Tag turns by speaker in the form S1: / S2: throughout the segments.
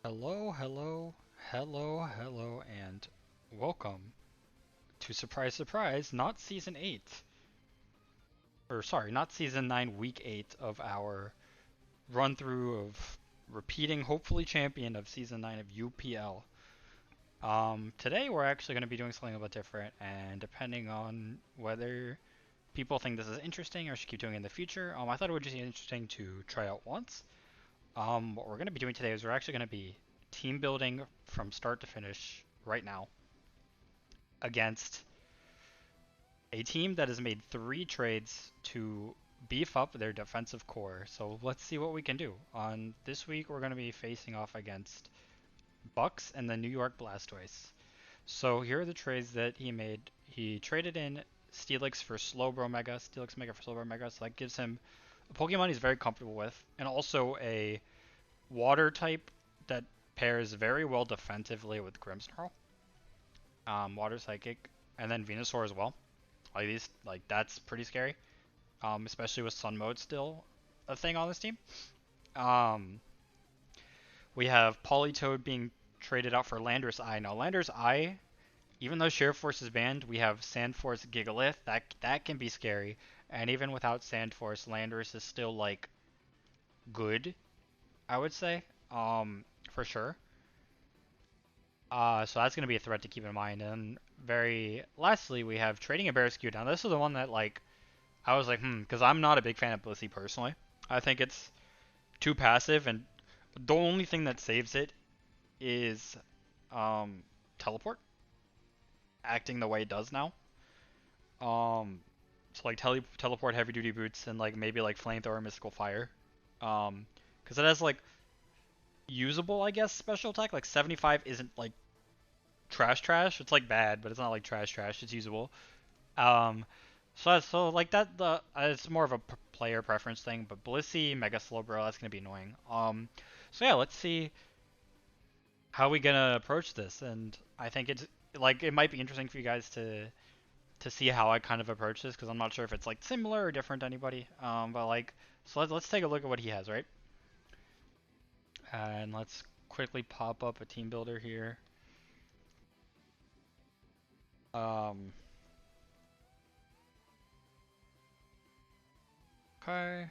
S1: Hello, hello, hello, and welcome to Surprise Surprise, not Season 8. Or, sorry, not Season 9, Week 8 of our run through of repeating, hopefully, champion of Season 9 of UPL. Today we're actually going to be doing something a bit different, and depending on whether people think this is interesting or should keep doing it in the future, I thought it would just be interesting to try out once. What we're going to be doing today is we're actually going to be team building from start to finish right now against a team that has made 3 trades to beef up their defensive core. So let's see what we can do. On this week, we're going to be facing off against Bucks and the New York Blastoise. So here are the trades that he made. He traded in Steelix for Slowbro Mega, Steelix Mega for Slowbro Mega, so that gives him a Pokemon he's very comfortable with, and also a water type that pairs very well defensively with Grimmsnarl. Water Psychic, and then Venusaur as well. That's pretty scary. Especially with Sun Mode still a thing on this team. Um, we have Politoed being traded out for Landorus Eye. Now Landorus Eye, even though Sheer Force is banned, we have Sand Force Gigalith. That can be scary. And even without Sand Force, Landorus is still like good, I would say. For sure. So that's gonna be a threat to keep in mind. And very lastly, we have Trading a Bearskew. Now this is the one that like I was like, because I'm not a big fan of Blissey personally. I think it's too passive, and the only thing that saves it is teleport, acting the way it does now. So like teleport, heavy duty boots, and like maybe like flamethrower, mystical fire. Because it has like usable, I guess, special attack. Like 75 isn't like trash. It's like bad, but it's not like trash. It's usable. Um, so like that the it's more of a player preference thing, but Blissey, Mega Slowbro, that's gonna be annoying. So yeah, let's see how we gonna approach this, and I think it's like it might be interesting for you guys to see how I kind of approach this because I'm not sure if it's like similar or different to anybody. But like so let's take a look at what he has, right? And let's quickly pop up a team builder here. Um, okay.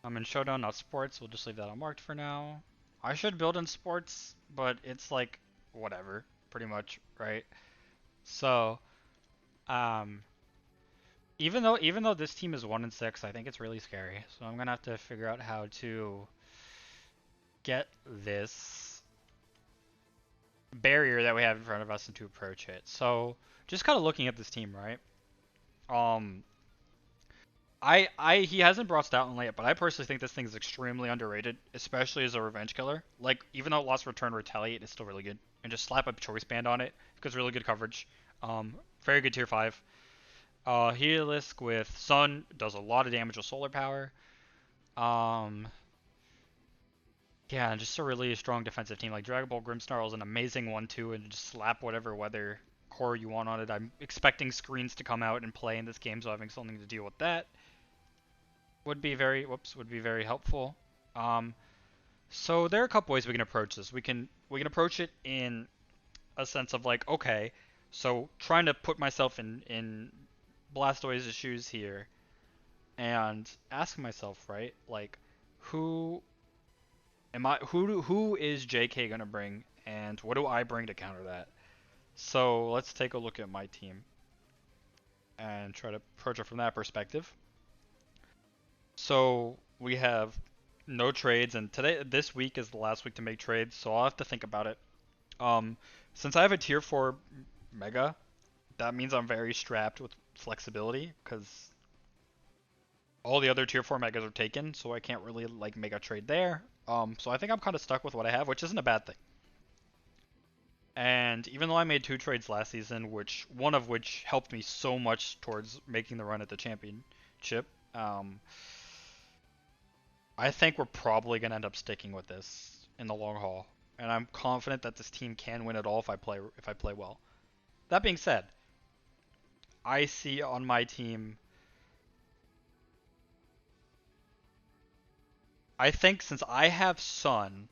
S1: I'm in Showdown, not Sports. We'll just leave that unmarked for now. I should build in Sports, but it's like whatever, pretty much, right? So, um, even though this team is 1-6, I think it's really scary. So I'm gonna have to figure out how to get this barrier that we have in front of us and to approach it. So just kind of looking at this team, right? Um, he hasn't brought Stoutland yet, but I personally think this thing is extremely underrated, especially as a revenge killer. Like, even though it lost Return Retaliate, it's still really good. And just slap a Choice Band on it, because really good coverage. Very good tier 5. Heliolisk with Sun does a lot of damage with Solar Power. Um, yeah, just a really strong defensive team. Like, Dragon Ball Grimmsnarl is an amazing one, too, and just slap whatever weather core you want on it. I'm expecting screens to come out and play in this game, so having something to deal with that would be very helpful. Um, so there are a couple ways we can approach this. We can approach it in a sense of like, okay, so trying to put myself in Blastoise's shoes here and ask myself, right, like, who who is JK gonna bring, and what do I bring to counter that? So let's take a look at my team and try to approach it from that perspective. So we have no trades, and this week is the last week to make trades, so I'll have to think about it. Um, since I have a tier 4 Mega, that means I'm very strapped with flexibility, because all the other tier 4 Megas are taken, so I can't really like make a trade there. So I think I'm kind of stuck with what I have, which isn't a bad thing. And even though I made 2 trades last season, which one of which helped me so much towards making the run at the championship, I think we're probably gonna end up sticking with this in the long haul, and I'm confident that this team can win it all if I play well. That being said, I see on my team. I think since I have Sun,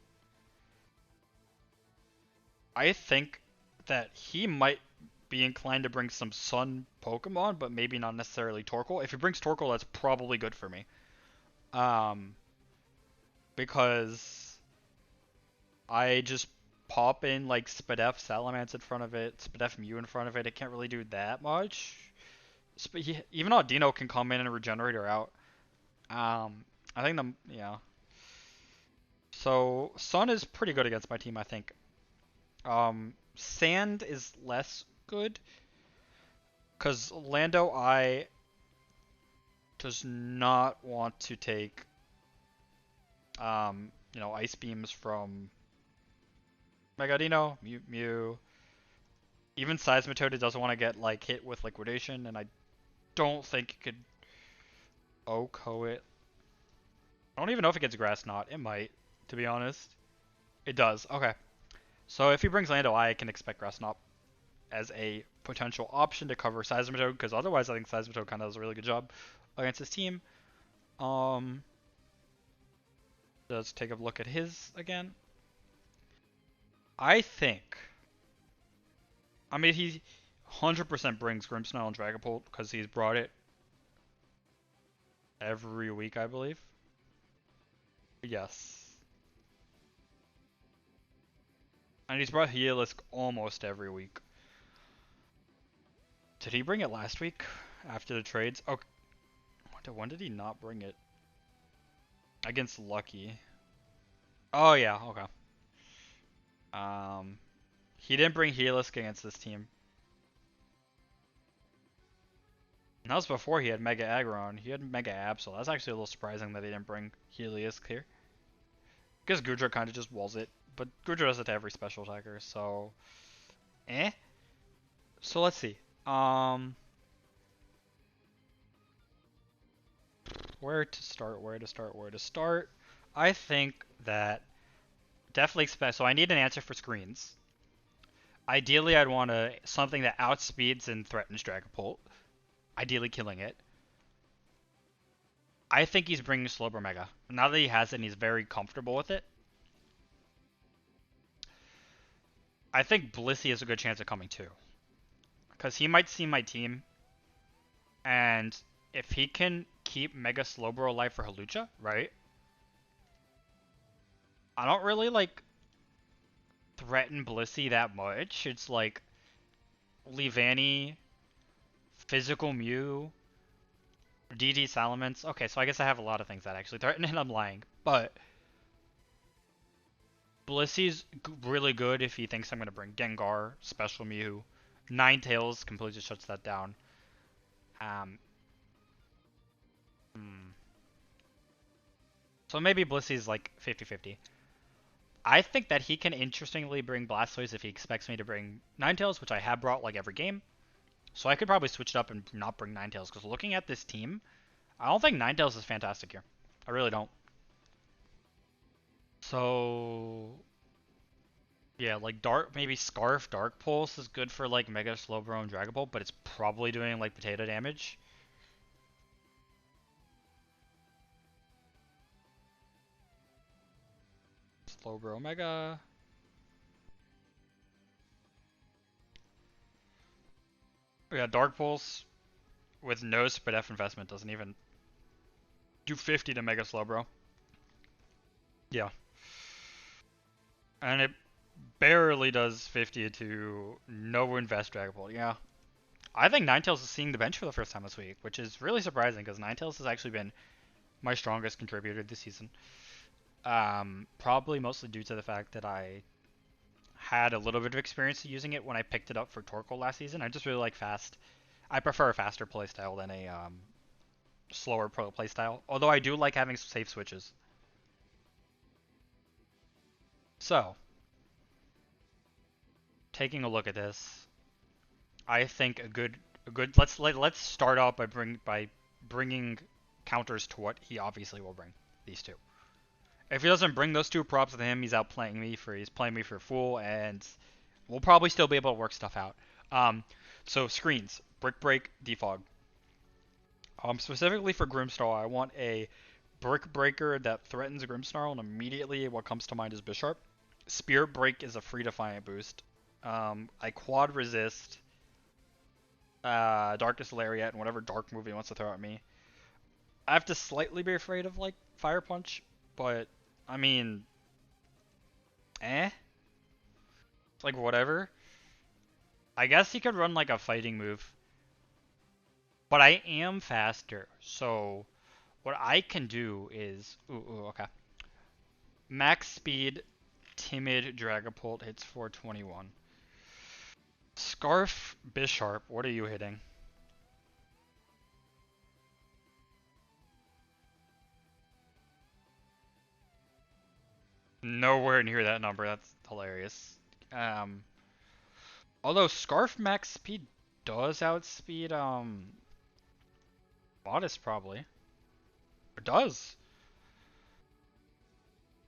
S1: I think that he might be inclined to bring some Sun Pokemon, but maybe not necessarily Torkoal. If he brings Torkoal, that's probably good for me. Um, because I just pop in like Spadef Salamence in front of it, Spadef Mew in front of it. It can't really do that much. Even Audino can come in and regenerate her out. I think the yeah. So Sun is pretty good against my team, I think. Sand is less good because Lando I does not want to take ice beams from Megadino, Mew. Even Seismitoad doesn't want to get like hit with liquidation, and I don't think it could OHKO it. I don't even know if it gets Grass Knot. It might, to be honest. It does. Okay. So if he brings Lando, I can expect Grass Knot as a potential option to cover Seismitoad, because otherwise I think Seismitoad kind of does a really good job against his team. Um, let's take a look at his again. I think, I mean, he 100% brings Grimmsnarl and Dragapult because he's brought it every week, I believe. Yes. And he's brought Healisk almost every week. Did he bring it last week after the trades? Oh, when did he not bring it? Against Lucky. Oh yeah, okay. He didn't bring Healisk against this team. And that was before he had Mega Aggron. He had Mega Absol. That's actually a little surprising that he didn't bring Heliolisk here. Because Goodra kind of just walls it. But Goodra does it to every special attacker, so... Eh? So let's see. Where to start? I think that... Definitely expect... So I need an answer for screens. Ideally, I'd want something that outspeeds and threatens Dragapult. Ideally killing it. I think he's bringing Slowbro Mega. Now that he has it and he's very comfortable with it, I think Blissey has a good chance of coming too. Because he might see my team, and if he can keep Mega Slowbro alive for Halucha, right? I don't really, like, threaten Blissey that much. It's like, Leavanny, Physical Mew, DD Salamence. Okay, so I guess I have a lot of things that actually threaten, and I'm lying. But Blissey's really good if he thinks I'm going to bring Gengar, Special Mew. Ninetales completely shuts that down. Um, So maybe Blissey's like 50-50. I think that he can interestingly bring Blastoise if he expects me to bring Ninetales, which I have brought like every game. So I could probably switch it up and not bring Ninetales, because looking at this team, I don't think Ninetales is fantastic here. I really don't. So yeah, like maybe Scarf Dark Pulse is good for like Mega Slowbro and Dragapult, but it's probably doing like potato damage. Slowbro Mega. Yeah, Dark Pulse with no Spadef investment doesn't even do 50 to Mega Slowbro. Yeah. And it barely does 50 to no invest Dragapult. Yeah. I think Ninetales is seeing the bench for the first time this week, which is really surprising because Ninetales has actually been my strongest contributor this season. Probably mostly due to the fact that I had a little bit of experience using it when I picked it up for Torkoal last season. I just really like fast. I prefer a faster playstyle than a slower playstyle, although I do like having safe switches. So, taking a look at this, I think a good let's start off by bringing counters to what he obviously will bring. These two. If he doesn't bring those two props to him, he's playing me for a fool, and we'll probably still be able to work stuff out. So screens, Brick Break, Defog. Specifically for Grimmsnarl, I want a Brick Breaker that threatens Grimmsnarl, and immediately what comes to mind is Bisharp. Spirit Break is a free Defiant boost. I quad resist Darkest Lariat and whatever dark move he wants to throw at me. I have to slightly be afraid of like Fire Punch, but I mean, it's like whatever. I guess he could run like a fighting move, but I am faster, so what I can do is, okay, max speed, timid Dragapult hits 421. Scarf Bisharp, what are you hitting? Nowhere near that number. That's hilarious. Um, Although Scarf max speed does outspeed Modest probably. It does.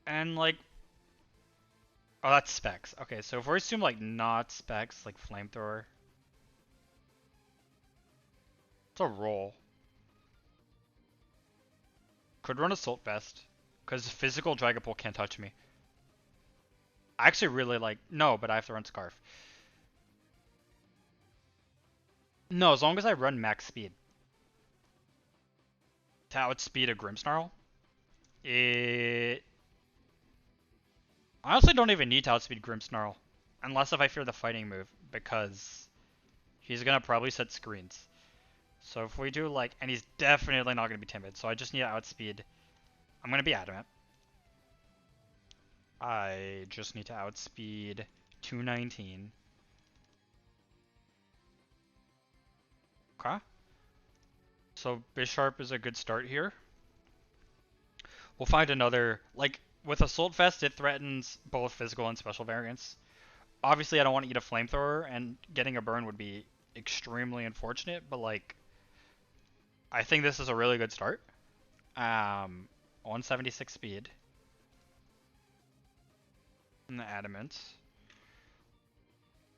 S1: And like, oh, that's specs. Okay, so if we assume like not specs, like flamethrower, it's a roll. Could run Assault Vest, because physical Dragapult can't touch me. I actually really like, no, but I have to run Scarf. No, as long as I run max speed. To outspeed a Grimmsnarl, it... I honestly don't even need to outspeed Grimmsnarl. Unless if I fear the fighting move, because he's gonna probably set screens. So if we do like, and he's definitely not gonna be timid, so I just need to outspeed. I'm gonna be adamant. I just need to outspeed 219. Okay. So Bisharp is a good start here. We'll find another, like, with Assault Vest, it threatens both physical and special variants. Obviously, I don't want to eat a flamethrower, and getting a burn would be extremely unfortunate, but, like, I think this is a really good start. 176 speed. And the Adamant.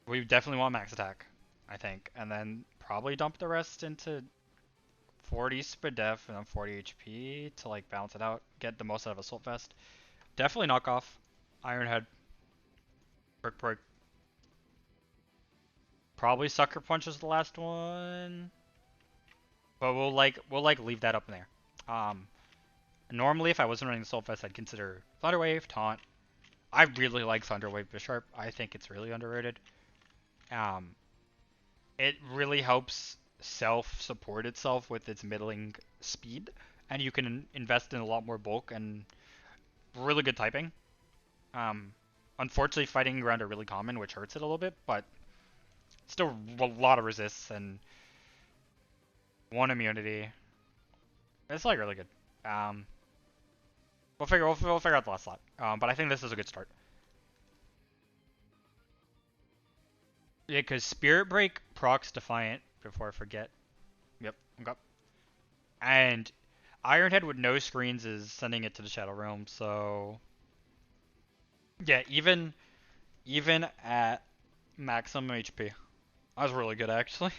S1: We definitely want max attack, I think. And then probably dump the rest into 40 speed def and then 40 HP to, like, balance it out. Get the most out of Assault Vest. Definitely knock off Iron Head. Brick Break. Probably Sucker Punch is the last one. But we'll leave that up in there. Normally if I wasn't running Assault Vest, I'd consider Thunder Wave, Taunt. I really like Thunder Wave Bisharp. I think it's really underrated. Um, it really helps self-support itself with its middling speed, and you can invest in a lot more bulk and really good typing. Um, Unfortunately, fighting ground are really common, which hurts it a little bit, but still a lot of resists and one immunity. It's like really good. Um, we'll figure out the last slot. But I think this is a good start. Yeah, because Spirit Break procs Defiant before I forget. Yep, okay. And Ironhead with no screens is sending it to the Shadow Realm, so yeah, even at maximum HP. That was really good actually.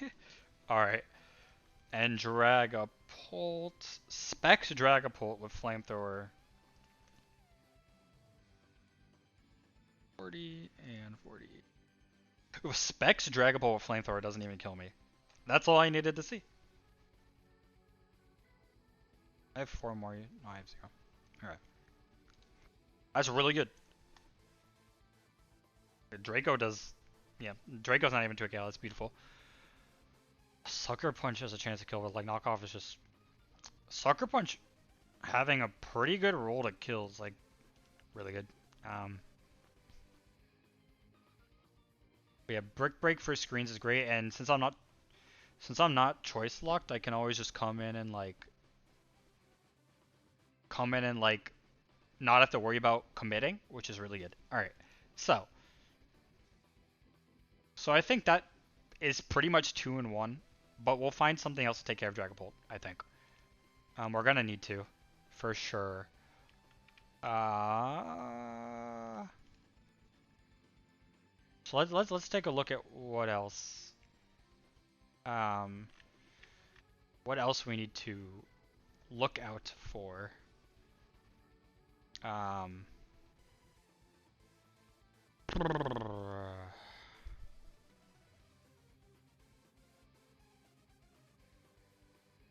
S1: Alright. And Dragapult. Specs Dragapult with Flamethrower. 40 and 40. Ooh, Specs Dragapult with Flamethrower doesn't even kill me. That's all I needed to see. I have 4 more. No, I have 0. Alright. That's really good. Draco does... Yeah, Draco's not even 2k, that's beautiful. Sucker Punch has a chance to kill, but like knockoff is just... Sucker Punch having a pretty good roll to kills, like, really good. But yeah, Brick Break for screens is great, and since I'm not choice locked, I can always just come in and not have to worry about committing, which is really good. Alright, so I think that is pretty much 2 in 1, but we'll find something else to take care of Dragapult, I think. We're gonna need to, for sure. So let's take a look at what else. What else we need to look out for.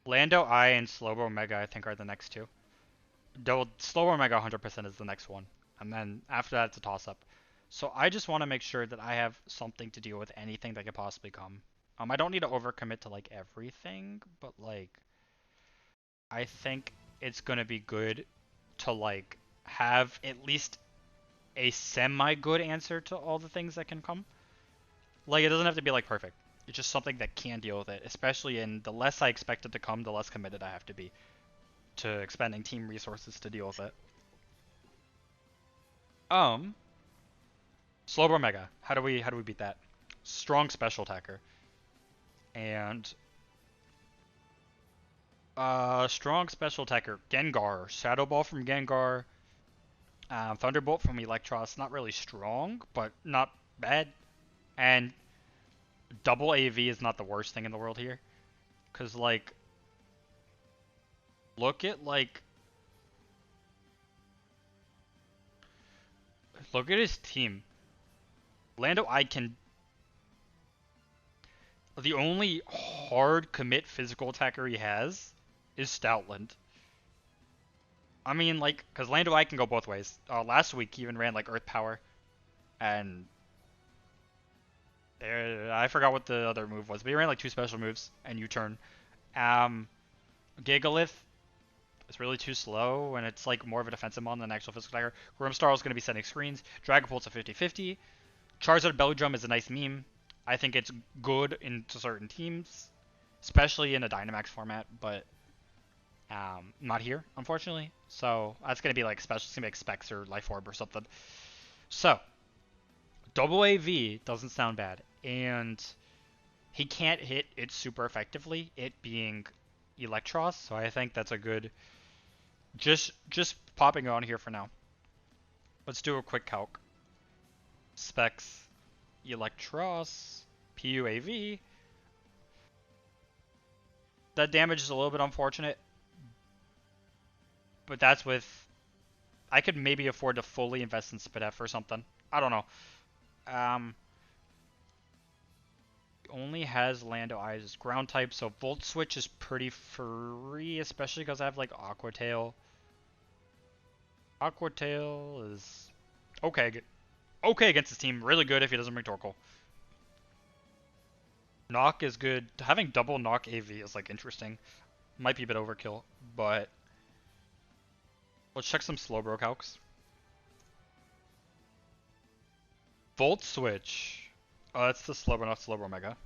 S1: Lando I and Slowbro Mega I think are the next two. Though Slowbro Mega 100% is the next one. And then after that it's a toss up. So I just want to make sure that I have something to deal with anything that could possibly come. I don't need to overcommit to like everything, but like I think it's gonna be good to like have at least a semi-good answer to all the things that can come. Like it doesn't have to be like perfect. It's just something that can deal with it, especially in the less I expect it to come, the less committed I have to be to expending team resources to deal with it. Um, Slowbro Mega. How do we beat that? Strong special attacker. And strong special attacker. Gengar. Shadow Ball from Gengar. Thunderbolt from Electros. Not really strong, but not bad. And double AV is not the worst thing in the world here. Cause like look at like look at his team. Lando I can the only hard commit physical attacker he has is Stoutland. I mean, like, because Lando I can go both ways. Last week he even ran like Earth Power, and I forgot what the other move was, but he ran like two special moves and U-turn. Um, Gigalith is really too slow, and it's like more of a defensive mon than an actual physical attacker. Grimmsnarl is going to be sending screens. Dragapult's a 50-50. Charizard Belly Drum is a nice meme. I think it's good into certain teams, especially in a Dynamax format, but not here, unfortunately. So that's going to be like special, it's going to be like Specs or Life Orb or something. So, double AV doesn't sound bad. And he can't hit it super effectively, it being Electros, so I think that's a good... Just popping on here for now. Let's do a quick calc. Specs, Electros, PUAV. That damage is a little bit unfortunate, but that's with... I could maybe afford to fully invest in Spidef or something. I don't know. Only has Lando Eyes as ground type, so Volt Switch is pretty free, especially because I have like Aqua Tail. Aqua Tail is okay. Okay against this team. Really good if he doesn't bring Torkoal. Knock is good. Having double Knock AV is like interesting. Might be a bit overkill, but let's check some Slowbro calcs. Volt Switch. That's the Slowbro, not Slowbro Mega.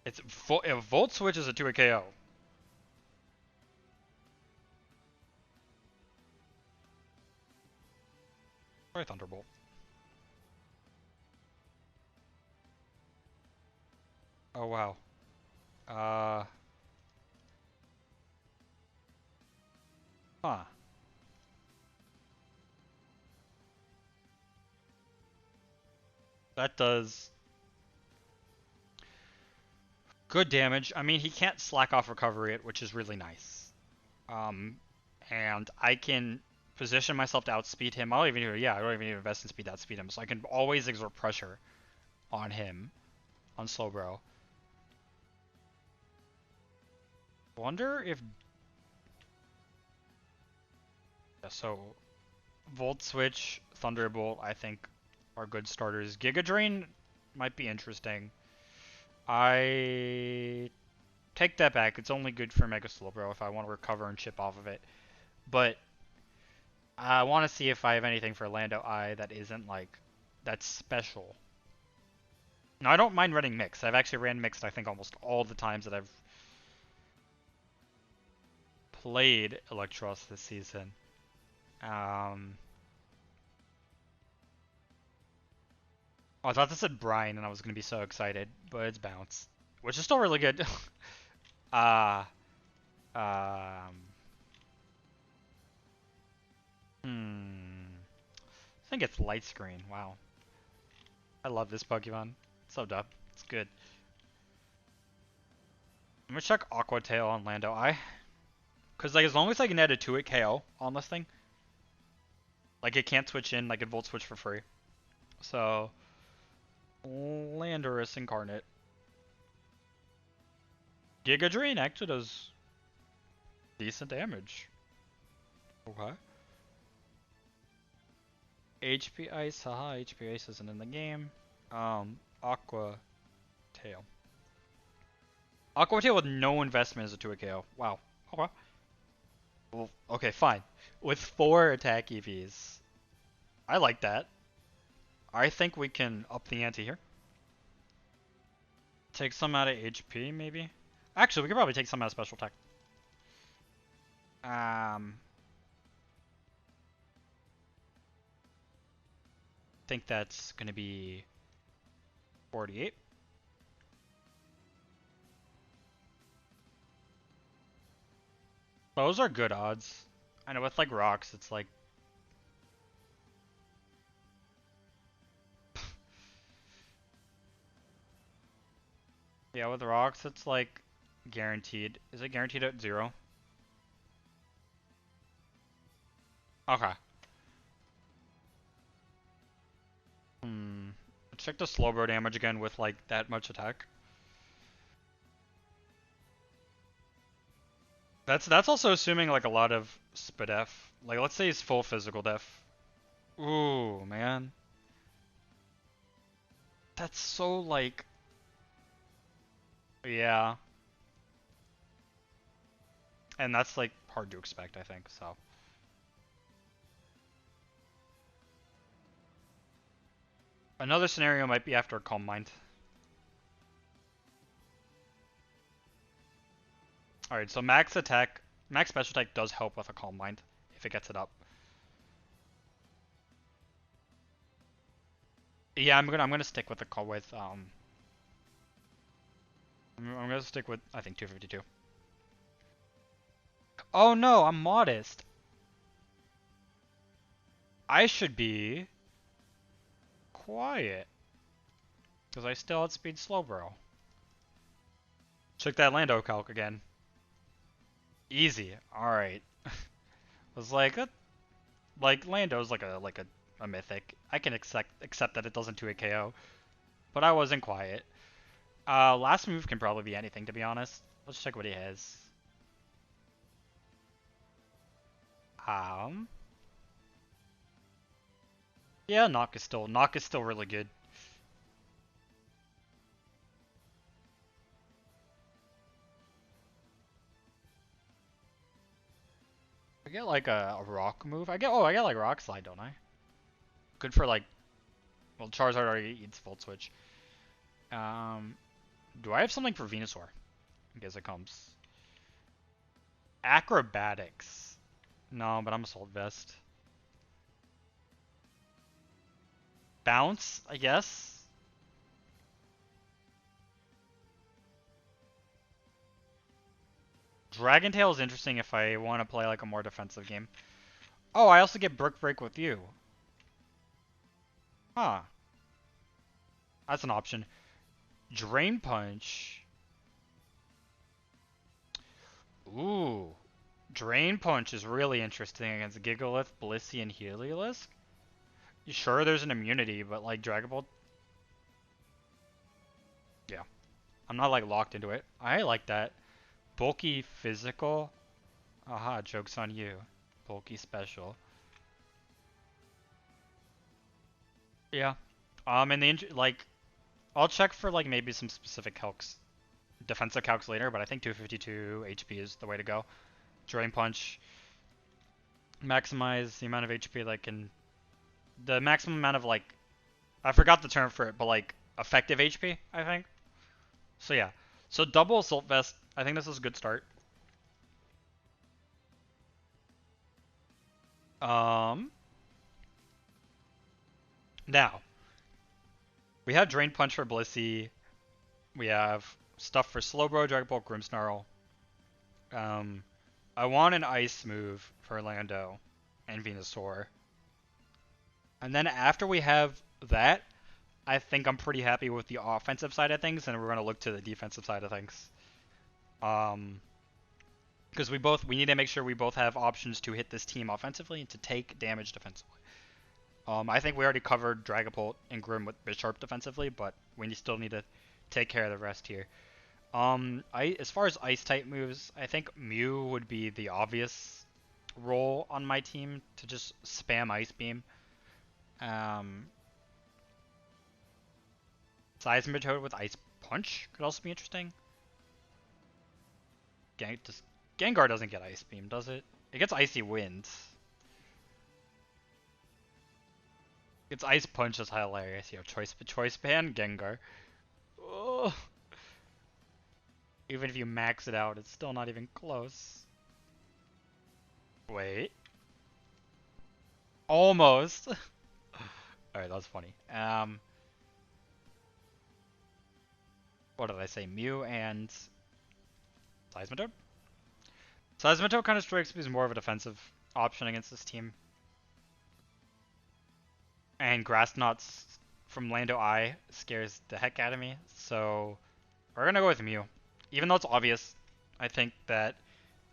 S1: It's Volt Switch is a 2-hit KO. Sorry, Thunderbolt. Oh wow. Huh. That does good damage. I mean, he can't slack off recovery it, which is really nice. And I can position myself to outspeed him. I don't even need to invest in speed to outspeed him, so I can always exert pressure on him, on Slowbro. Wonder if... Yeah, so, Volt Switch, Thunderbolt, I think, are good starters. Giga Drain might be interesting. I take that back. It's only good for Mega Slowbro if I want to recover and chip off of it. But I want to see if I have anything for Lando I that isn't like that's special. Now I don't mind running mixed. I've actually ran mixed I think almost all the times that I've played Electros this season. Oh, I thought this said Brian and I was gonna be so excited, but it's Bounce, which is still really good. uh, um, I think it's Light Screen. Wow, I love this Pokemon. It's so dumb. It's good. I'm gonna check Aqua Tail on Lando I, cause like as long as I can add a 2-hit KO on this thing, Like it can't switch in, like it volt switch for free. So Landorus Incarnate. Giga Drain actually does decent damage. Okay. HP Ice, haha, HP Ice isn't in the game. Aqua Tail. Aqua Tail with no investment is a 2 KO. Wow. Okay. Well, okay, fine. With 4 attack EVs. I like that. I think we can up the ante here. Take some out of HP, maybe? Actually, we could probably take some out of special attack. Think that's gonna be 48. Those are good odds. I know with like rocks, it's like yeah, with rocks, it's like guaranteed. Is it guaranteed at 0? Okay. Let's check the slow bro damage again with like that much attack. That's also assuming like a lot of SPDF. Like let's say he's full physical def. Ooh, man. That's so like yeah. And that's like hard to expect, I think, so. Another scenario might be after a Calm Mind. Alright, so max special attack does help with a Calm Mind if it gets it up. Yeah, I'm gonna stick with the call with I'm gonna stick with I think 252. Oh no, I'm modest. I should be quiet. Because I still outspeed Slowbro. Check that Lando calc again. Easy. Alright. Was like Lando's like a mythic. I can accept that it doesn't 2 a KO. But I wasn't quiet. Last move can probably be anything, to be honest. Let's check what he has. Yeah, knock is still really good. I get like a rock move. I get like rock slide, don't I? Good for like, well, Charizard already eats Volt Switch. Do I have something for Venusaur? I guess it comes. Acrobatics. No, but I'm Assault Vest. Bounce, I guess. Dragon Tail is interesting if I want to play like a more defensive game. Oh, I also get Brick Break with you. Huh. That's an option. Drain Punch. Ooh. Drain Punch is really interesting against Gigalith, Blissey, and Heliolisk. Sure, there's an immunity, but like Dragon Ball. Yeah. I'm not like locked into it. I like that. Bulky Physical. Aha, joke's on you. Bulky Special. Yeah. And like, I'll check for like maybe some specific calcs, defensive calcs later, but I think 252 HP is the way to go. Drain Punch. Maximize the amount of HP that can, the maximum amount of like, I forgot the term for it, but like effective HP, I think. So yeah. So double Assault Vest. I think this is a good start. Now, we have Drain Punch for Blissey. We have stuff for Slowbro, Dragon Ball, Grimmsnarl. I want an Ice move for Lando and Venusaur. And then after we have that, I think I'm pretty happy with the offensive side of things, and we're going to look to the defensive side of things. Because we need to make sure we both have options to hit this team offensively and to take damage defensively. I think we already covered Dragapult and Grim with Bisharp defensively, but we still need to take care of the rest here. As far as Ice type moves, I think Mew would be the obvious role on my team to just spam Ice Beam. Um, Seismitoad with Ice Punch could also be interesting. Gengar doesn't get Ice Beam, does it? It gets Icy Wind. Its Ice Punch is hilarious. You have choice ban, Gengar. Ugh. Even if you max it out, it's still not even close. Wait. Almost. Alright, that's funny. What did I say? Mew and Seismitoad? Seismitoad kind of strikes me as more of a defensive option against this team. And Grass Knots from Lando Eye scares the heck out of me, so we're gonna go with Mew. Even though it's obvious, I think that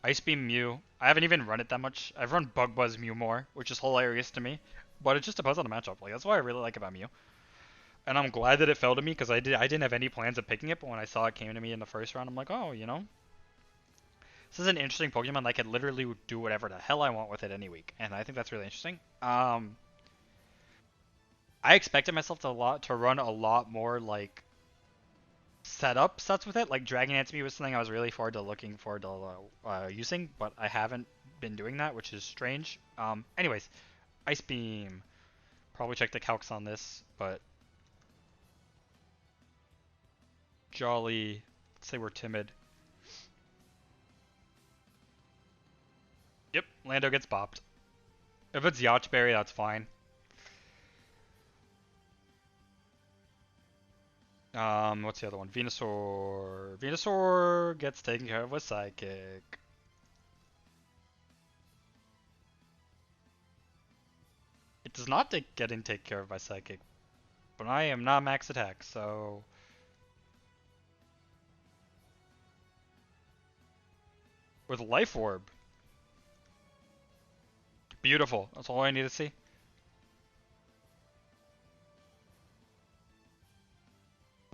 S1: Ice Beam Mew, I haven't even run it that much. I've run Bug Buzz Mew more, which is hilarious to me. But it just depends on the matchup. Like, that's what I really like about Mew. And I'm glad that it fell to me because I didn't have any plans of picking it, but when I saw it came to me in the first round, I'm like, oh, you know, this is an interesting Pokemon. I could literally do whatever the hell I want with it any week, and I think that's really interesting. I expected myself to run a lot more like setup sets with it. Like Dragon Dance Me was something I was really looking forward to using, but I haven't been doing that, which is strange. Anyways, Ice Beam. Probably check the calcs on this, but Jolly. Let's say we're timid. Yep, Lando gets bopped. If it's Yachtberry, that's fine. What's the other one? Venusaur. Venusaur gets taken care of with Psychic. It does not getting taken care of by Psychic, but I am not max attack, so with Life Orb. Beautiful. That's all I need to see.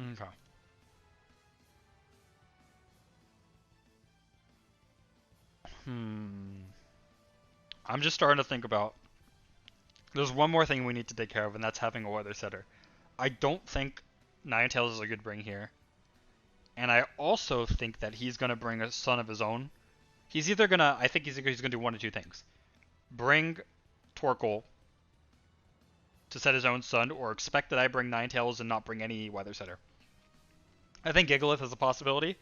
S1: Okay. I'm just starting to think about. There's one more thing we need to take care of, and that's having a weather setter. I don't think Ninetales is a good bring here. And I also think that he's going to bring a son of his own. He's either going to. I think he's going to do one of two things. Bring Torkoal to set his own son, or expect that I bring Ninetales and not bring any weather setter. I think Gigalith is a possibility,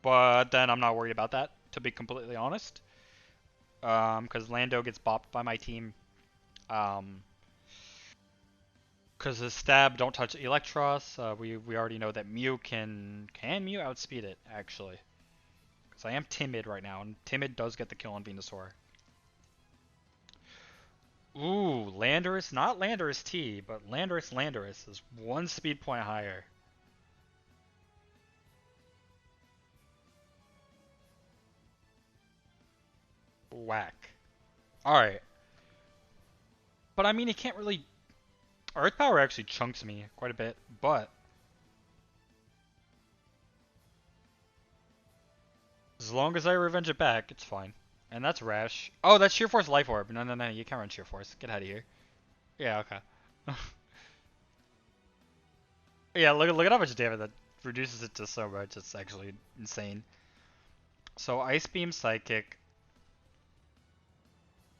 S1: but then I'm not worried about that, to be completely honest. Because Lando gets bopped by my team. Because his stab don't touch Electros. We already know that Mew can Mew outspeed it actually. Because I am timid right now, and timid does get the kill on Venusaur. Ooh, Landorus, not Landorus T, but Landorus is one speed point higher. Whack. Alright. But I mean, he can't really. Earth Power actually chunks me quite a bit, but as long as I revenge it back, it's fine. And that's Rash. Oh, that's Sheer Force Life Orb. No, you can't run Sheer Force. Get out of here. Yeah, okay. Yeah, look at how much damage that reduces it to so much. It's actually insane. So Ice Beam Psychic.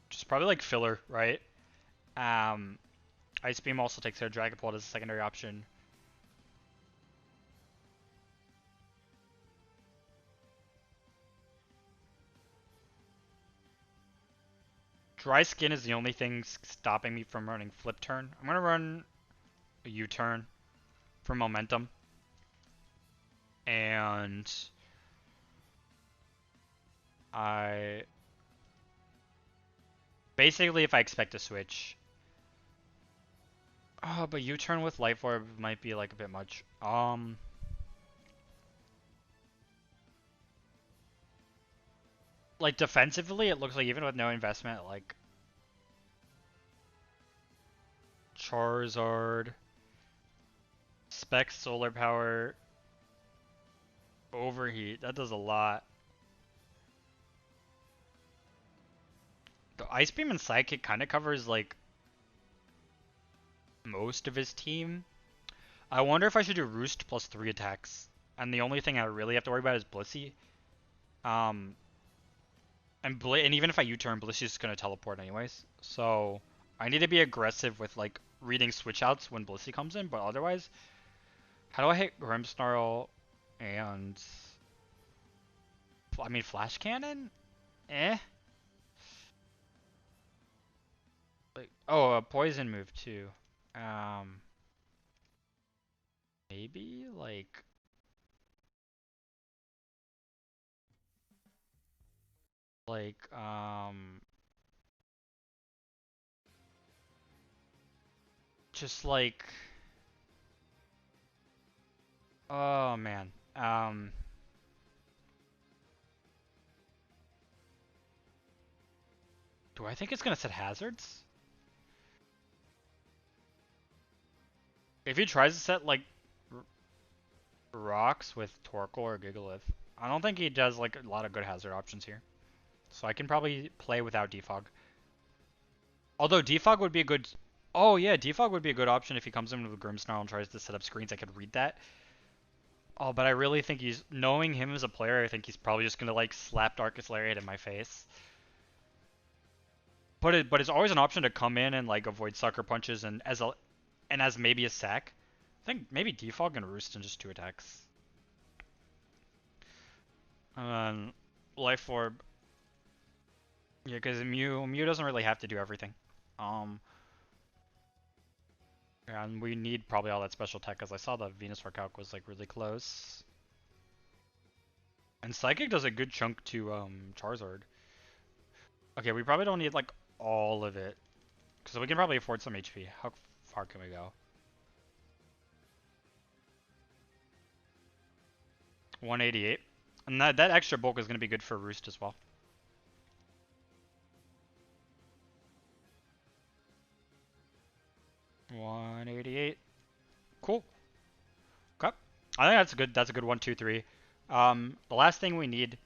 S1: Just probably like filler, right? Ice Beam also takes care of Dragapult as a secondary option. Dry Skin is the only thing stopping me from running Flip Turn. I'm going to run a U-Turn for momentum. And basically, if I expect to switch. Oh, but U-Turn with Life Orb might be like a bit much. Like defensively, it looks like even with no investment, like Charizard, Specs, Solar Power, Overheat. That does a lot. The Ice Beam and Psychic kind of covers like most of his team. I wonder if I should do Roost plus 3 attacks. And the only thing I really have to worry about is Blissey. Um, and even if I U-turn, Blissey's just gonna teleport anyways. So I need to be aggressive with like reading switch outs when Blissey comes in. But otherwise, how do I hit Grimmsnarl and I mean Flash Cannon? Eh. Like oh, a poison move too. Um, maybe like just like oh man. Do I think it's gonna set hazards? If he tries to set like rocks with Torkoal or Gigalith, I don't think he does like a lot of good hazard options here. So I can probably play without Defog. Although Defog would be a good. Oh yeah, Defog would be a good option if he comes in with Grimmsnarl and tries to set up screens. I could read that. Oh, but I really think he's knowing him as a player. I think he's probably just gonna like slap Darkest Lariat in my face. But it's always an option to come in and like avoid sucker punches and as maybe a sack. I think maybe Defog and Roost and just 2 attacks. And then Life Orb. Yeah, because Mew doesn't really have to do everything. Um, and we need probably all that special tech because I saw the Venusaur calc was like really close. And Psychic does a good chunk to Charizard. Okay, we probably don't need like all of it because we can probably afford some HP. How far can we go? 188. And that extra bulk is going to be good for Roost as well. $188. Cool. Okay. I think that's a good 1, 2, 3. The last thing we need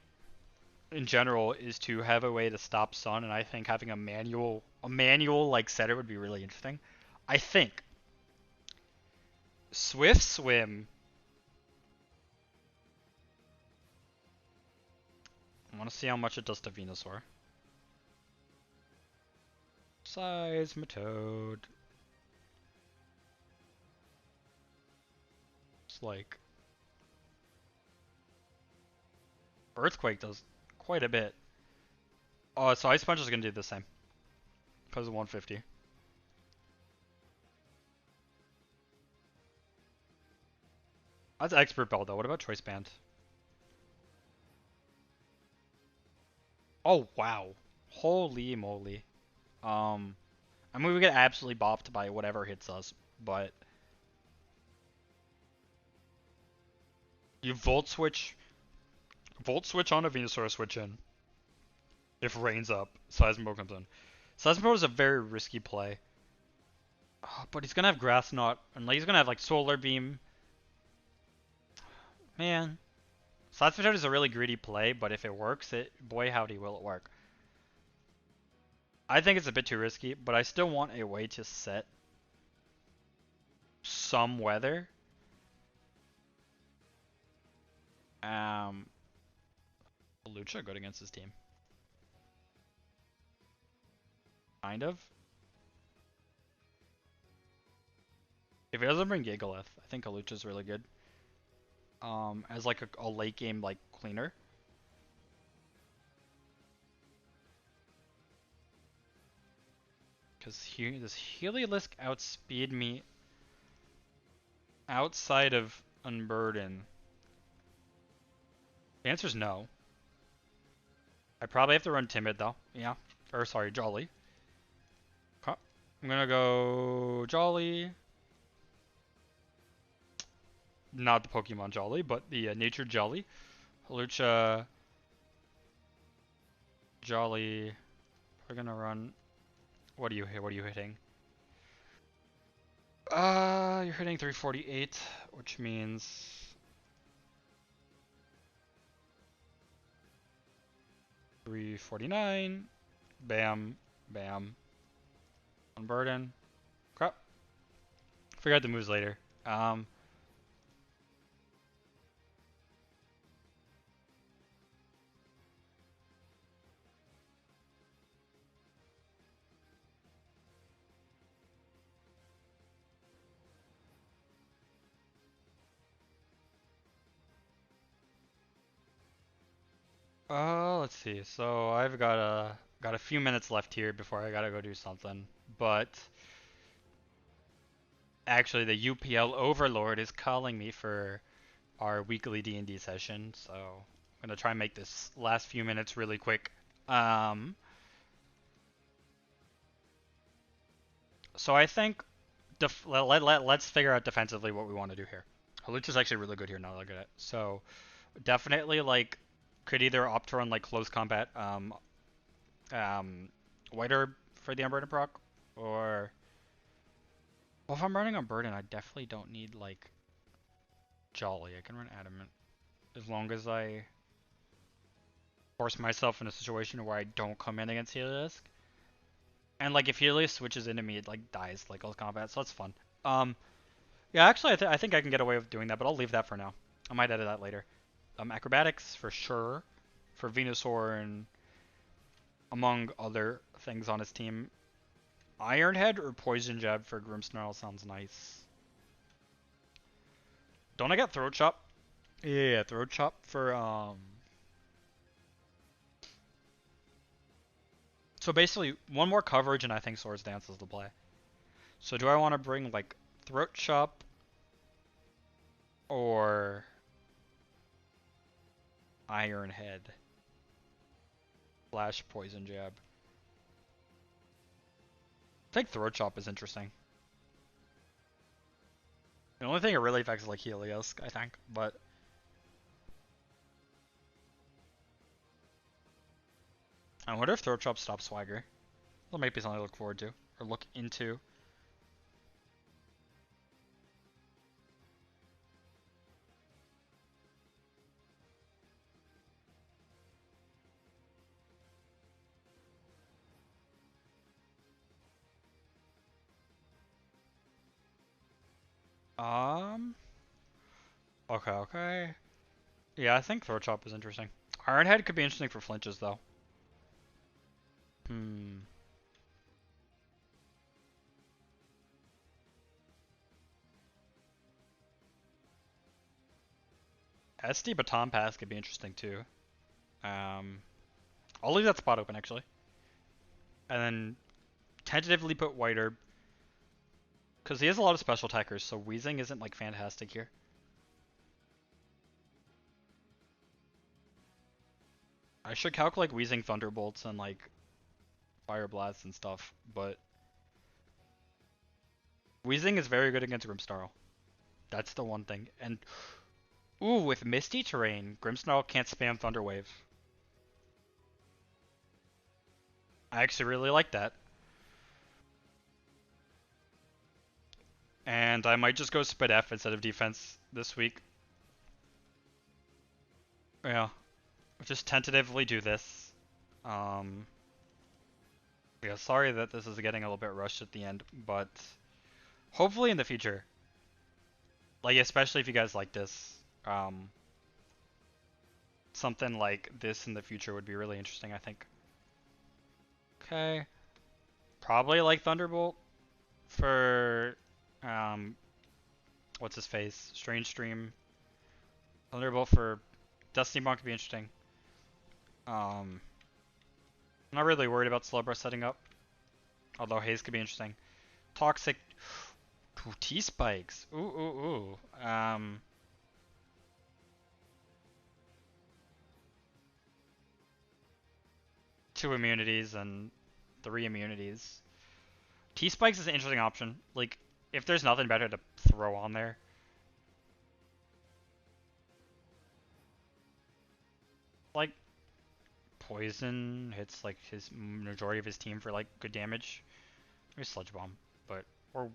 S1: in general is to have a way to stop Sun, and I think having a manual like setter would be really interesting. I think Swift Swim. I want to see how much it does to Venusaur. Seismitoad. It's like Earthquake does quite a bit. Oh, so Ice Punch is gonna do the same because of 150. That's Expert Bell though. What about Choice Band? Oh wow, holy moly. Um, I mean we get absolutely bopped by whatever hits us, but you Volt Switch on a Venusaur, switch in. If Rain's up, Seismitoad comes in. Seismitoad is a very risky play. Oh, but he's gonna have Grass Knot, and he's gonna have like Solar Beam. Man, Seismitoad is a really greedy play, but if it works, boy howdy will it work. I think it's a bit too risky, but I still want a way to set some weather. Lucha good against his team. Kind of. If he doesn't bring Gigalith, I think Lucha's really good. As like a late game like cleaner. Because does Heliolisk outspeed me outside of Unburden? The answer is no. I probably have to run Timid though. Yeah. Or sorry, Jolly. Okay. I'm gonna go Jolly. Not the Pokemon Jolly, but the Nature Jolly. Lucha. Jolly. We're gonna run. What are you hitting? You're hitting 348, which means 349. Bam, bam. Unburden. Crap. Figure out the moves later. Let's see. So I've got a few minutes left here before I gotta go do something. But actually, the UPL Overlord is calling me for our weekly D&D session, so I'm gonna try and make this last few minutes really quick. So I think let's figure out defensively what we want to do here. Halluch is actually really good here now. Look at it. So definitely like could either opt to run like close combat, White Herb for the Unburden proc, or well, if I'm running Unburden, I definitely don't need like Jolly. I can run Adamant as long as I force myself in a situation where I don't come in against Helios. And like if Helios switches into me, it like dies like close combat, so that's fun. Um, yeah, actually, I think I can get away with doing that, but I'll leave that for now. I might edit that later. Acrobatics for sure, for Venusaur and among other things on his team. Ironhead or Poison Jab for Grimmsnarl sounds nice. Don't I get Throat Chop? Yeah, Throat Chop for So basically, one more coverage and I think Swords Dance is the play. So do I want to bring like Throat Chop or Iron Head? Flash Poison Jab. I think Throat Chop is interesting. The only thing it really affects is like Helios, I think, but I wonder if Throat Chop stops Swagger. That might be something to look forward to or look into. Okay. Yeah, I think Throat Chop is interesting. Ironhead could be interesting for flinches though. SD Baton Pass could be interesting too. I'll leave that spot open actually. And then tentatively put White Herb. Because he has a lot of special attackers, so Wheezing isn't like fantastic here. I should calculate Wheezing Thunderbolts and like Fire Blasts and stuff, but Wheezing is very good against Grimmsnarl. That's the one thing. And ooh, with Misty Terrain, Grimmsnarl can't spam Thunder Wave. I actually really like that. And I might just go Spit F instead of defense this week. Yeah. Just tentatively do this. Yeah, sorry that this is getting a little bit rushed at the end, but hopefully in the future. Like, especially if you guys like this. Something like this in the future would be really interesting, I think. Okay. Probably like Thunderbolt for, what's his face? Strange Stream. Thunderbolt for Destiny Bond could be interesting. I'm not really worried about Slowbro setting up. Although Haze could be interesting. Toxic. Ooh, T-Spikes. Ooh. Two immunities and 3 immunities. T-Spikes is an interesting option. Like, if there's nothing better to throw on there. Like, poison hits like his majority of his team for like good damage. Maybe sludge bomb, but or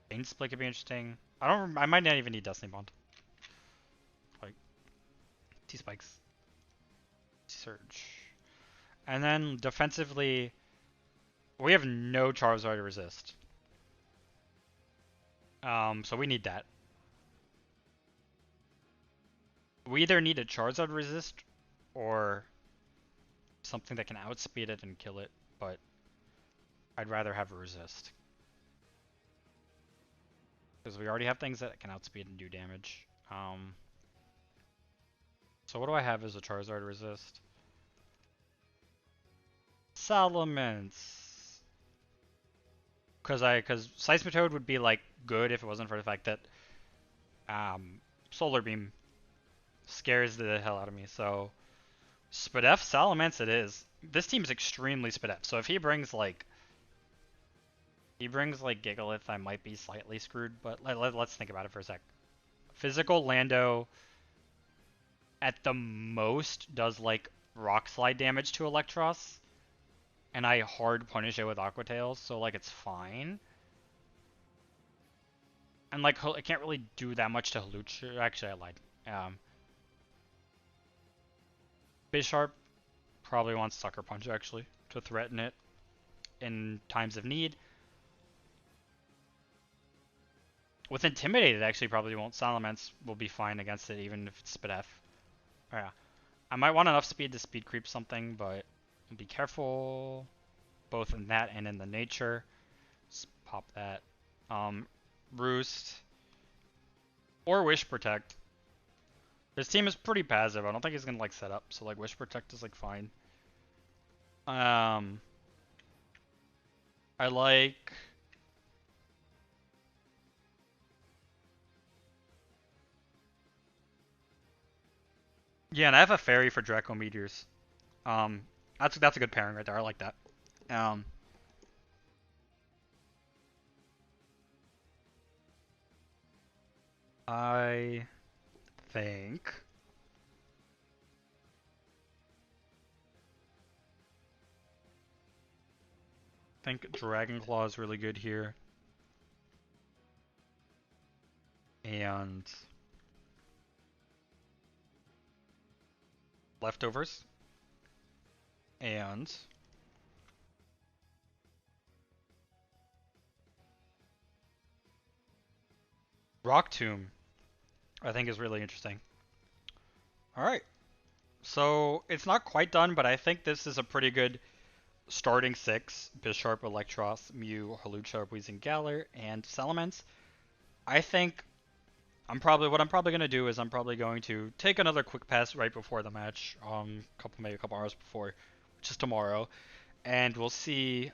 S1: Bane split could be interesting. I might not even need Destiny Bond. Like T spikes, surge, and then defensively, we have no Charizard to resist. So we need that. We either need a Charizard resist or something that can outspeed it and kill it, but I'd rather have a resist. Because we already have things that can outspeed and do damage. So what do I have as a Charizard resist? Salamence. Because Seismitoad would be like good if it wasn't for the fact that Solar Beam scares the hell out of me. So Spadef Salamence it is. This team is extremely Spadef. So if he brings like Gigalith, I might be slightly screwed. But let's think about it for a sec. Physical Lando at the most does like rock slide damage to Electros, and I hard punish it with Aqua Tails, so like it's fine. And like I can't really do that much to Hawlucha. Actually, I lied. Bisharp probably wants Sucker Punch actually to threaten it in times of need. With Intimidate, it actually probably won't. Salamence will be fine against it even if it's Spadef. Yeah. I might want enough speed to speed creep something, but be careful both in that and in the nature. Just pop that. Roost. Or Wish Protect. This team is pretty passive. I don't think he's gonna like set up, so like Wish Protect is like fine. I like yeah, and I have a fairy for Draco Meteors. That's a good pairing right there. I like that. Um, I think Dragon Claw is really good here, and Leftovers, and Rock Tomb. I think is really interesting. All right, so it's not quite done, but I think this is a pretty good starting six: Bisharp, Electros, Mew, Hawlucha, Weezing, Galar, and Salamence. I think what I'm probably gonna do is I'm probably going to take another quick pass right before the match, maybe a couple hours before, which is tomorrow, and we'll see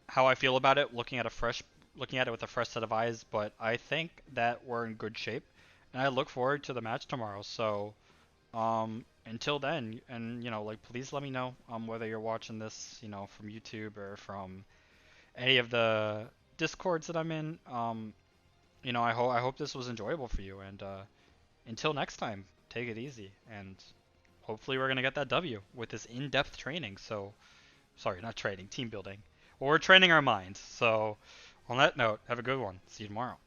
S1: how I feel about it. Looking at it with a fresh set of eyes, but I think that we're in good shape, and I look forward to the match tomorrow. So, until then, and like please let me know whether you're watching this, from YouTube or from any of the discords that I'm in. I hope this was enjoyable for you, and until next time, take it easy, and hopefully we're gonna get that W with this in-depth training. So, sorry, not training, team building. Well, we're training our minds. So, on that note, have a good one. See you tomorrow.